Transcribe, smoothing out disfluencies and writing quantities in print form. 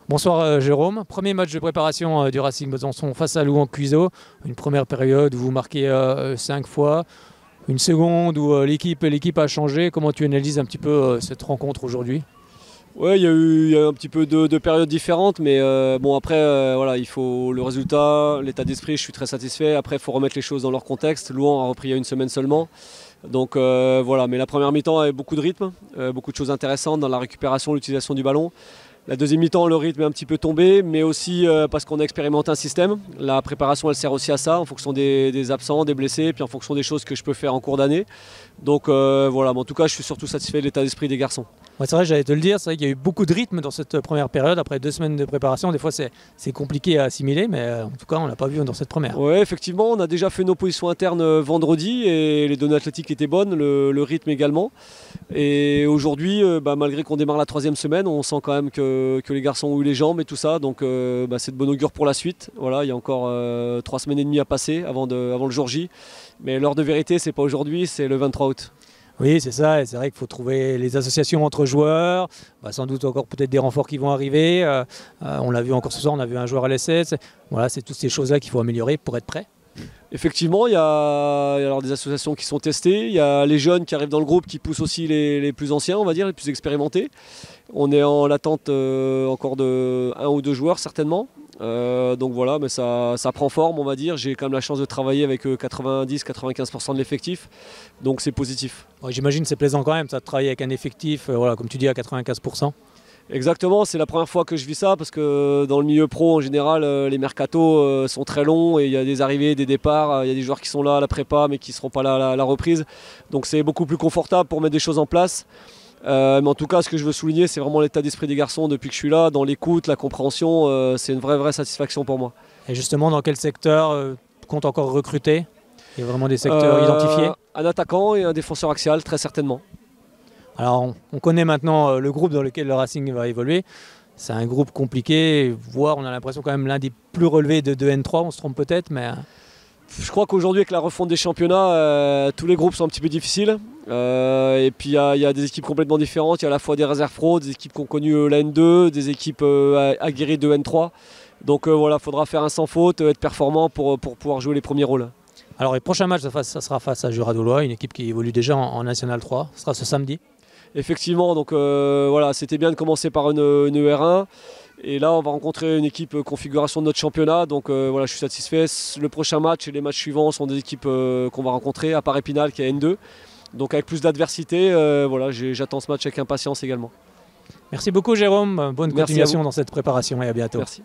Bonsoir Jérôme, premier match de préparation du Racing Besançon face à Louan Cuiseaux. Une première période où vous marquez 5 fois, une seconde où l'équipe a changé. Comment tu analyses un petit peu cette rencontre aujourd'hui? Ouais, il y a eu un petit peu de périodes différentes, mais bon après voilà, il faut le résultat, l'état d'esprit, je suis très satisfait. Après, il faut remettre les choses dans leur contexte. Louan a repris il y a une semaine seulement. Donc voilà, mais la première mi-temps avait beaucoup de rythme, beaucoup de choses intéressantes dans la récupération, l'utilisation du ballon. La deuxième mi-temps, le rythme est un petit peu tombé, mais aussi parce qu'on a expérimenté un système. La préparation, elle sert aussi à ça, en fonction des absents, des blessés, puis en fonction des choses que je peux faire en cours d'année. Donc voilà, mais en tout cas, je suis surtout satisfait de l'état d'esprit des garçons. Ouais, c'est vrai, j'allais te le dire, c'est vrai qu'il y a eu beaucoup de rythme dans cette première période. Après 2 semaines de préparation, des fois c'est compliqué à assimiler, mais en tout cas on l'a pas vu dans cette première. Oui, effectivement, on a déjà fait nos positions internes vendredi et les données athlétiques étaient bonnes, le rythme également. Et aujourd'hui, malgré qu'on démarre la troisième semaine, on sent quand même que les garçons ont eu les jambes et tout ça, donc c'est de bon augure pour la suite. Voilà, il y a encore 3 semaines et demie à passer avant le jour J. Mais l'heure de vérité, c'est pas aujourd'hui, c'est le 23 août. Oui, c'est ça, et c'est vrai qu'il faut trouver les associations entre joueurs, sans doute encore peut-être des renforts qui vont arriver. On l'a vu encore ce soir, on a vu un joueur à l'essai. Voilà, c'est toutes ces choses-là qu'il faut améliorer pour être prêt. Effectivement, il y a alors des associations qui sont testées, il y a les jeunes qui arrivent dans le groupe qui poussent aussi les plus anciens, on va dire, les plus expérimentés. On est en l'attente encore de 1 ou 2 joueurs certainement. Donc voilà, mais ça prend forme, on va dire. J'ai quand même la chance de travailler avec 90-95% de l'effectif, donc c'est positif. Ouais, j'imagine que c'est plaisant quand même, ça, de travailler avec un effectif, voilà, comme tu dis, à 95%. Exactement, c'est la première fois que je vis ça parce que dans le milieu pro en général les mercatos sont très longs et il y a des arrivées, des départs, il y a des joueurs qui sont là à la prépa mais qui ne seront pas là à la reprise. Donc c'est beaucoup plus confortable pour mettre des choses en place. Mais en tout cas ce que je veux souligner c'est vraiment l'état d'esprit des garçons depuis que je suis là, dans l'écoute, la compréhension, c'est une vraie satisfaction pour moi. Et justement, dans quel secteur tu comptes encore recruter? Il y a vraiment des secteurs identifiés? Un attaquant et un défenseur axial très certainement. Alors, on connaît maintenant le groupe dans lequel le Racing va évoluer. C'est un groupe compliqué, voire on a l'impression quand même l'un des plus relevés de N3, on se trompe peut-être, mais... Je crois qu'aujourd'hui avec la refonte des championnats, tous les groupes sont un petit peu difficiles. Et puis il y a des équipes complètement différentes. Il y a à la fois des réserves pro, des équipes qui ont connu la N2, des équipes aguerries de N3. Donc voilà, il faudra faire un sans faute, être performant pour pouvoir jouer les premiers rôles. Alors les prochains matchs, ça sera face à Jura-Dolois, une équipe qui évolue déjà en National 3. Ce sera ce samedi. Effectivement, donc voilà, c'était bien de commencer par une R1. Et là, on va rencontrer une équipe configuration de notre championnat. Donc voilà, je suis satisfait. Le prochain match et les matchs suivants sont des équipes qu'on va rencontrer, à part Épinal qui est N2. Donc avec plus d'adversité, voilà, j'attends ce match avec impatience également. Merci beaucoup Jérôme, bonne continuation dans cette préparation et à bientôt. Merci.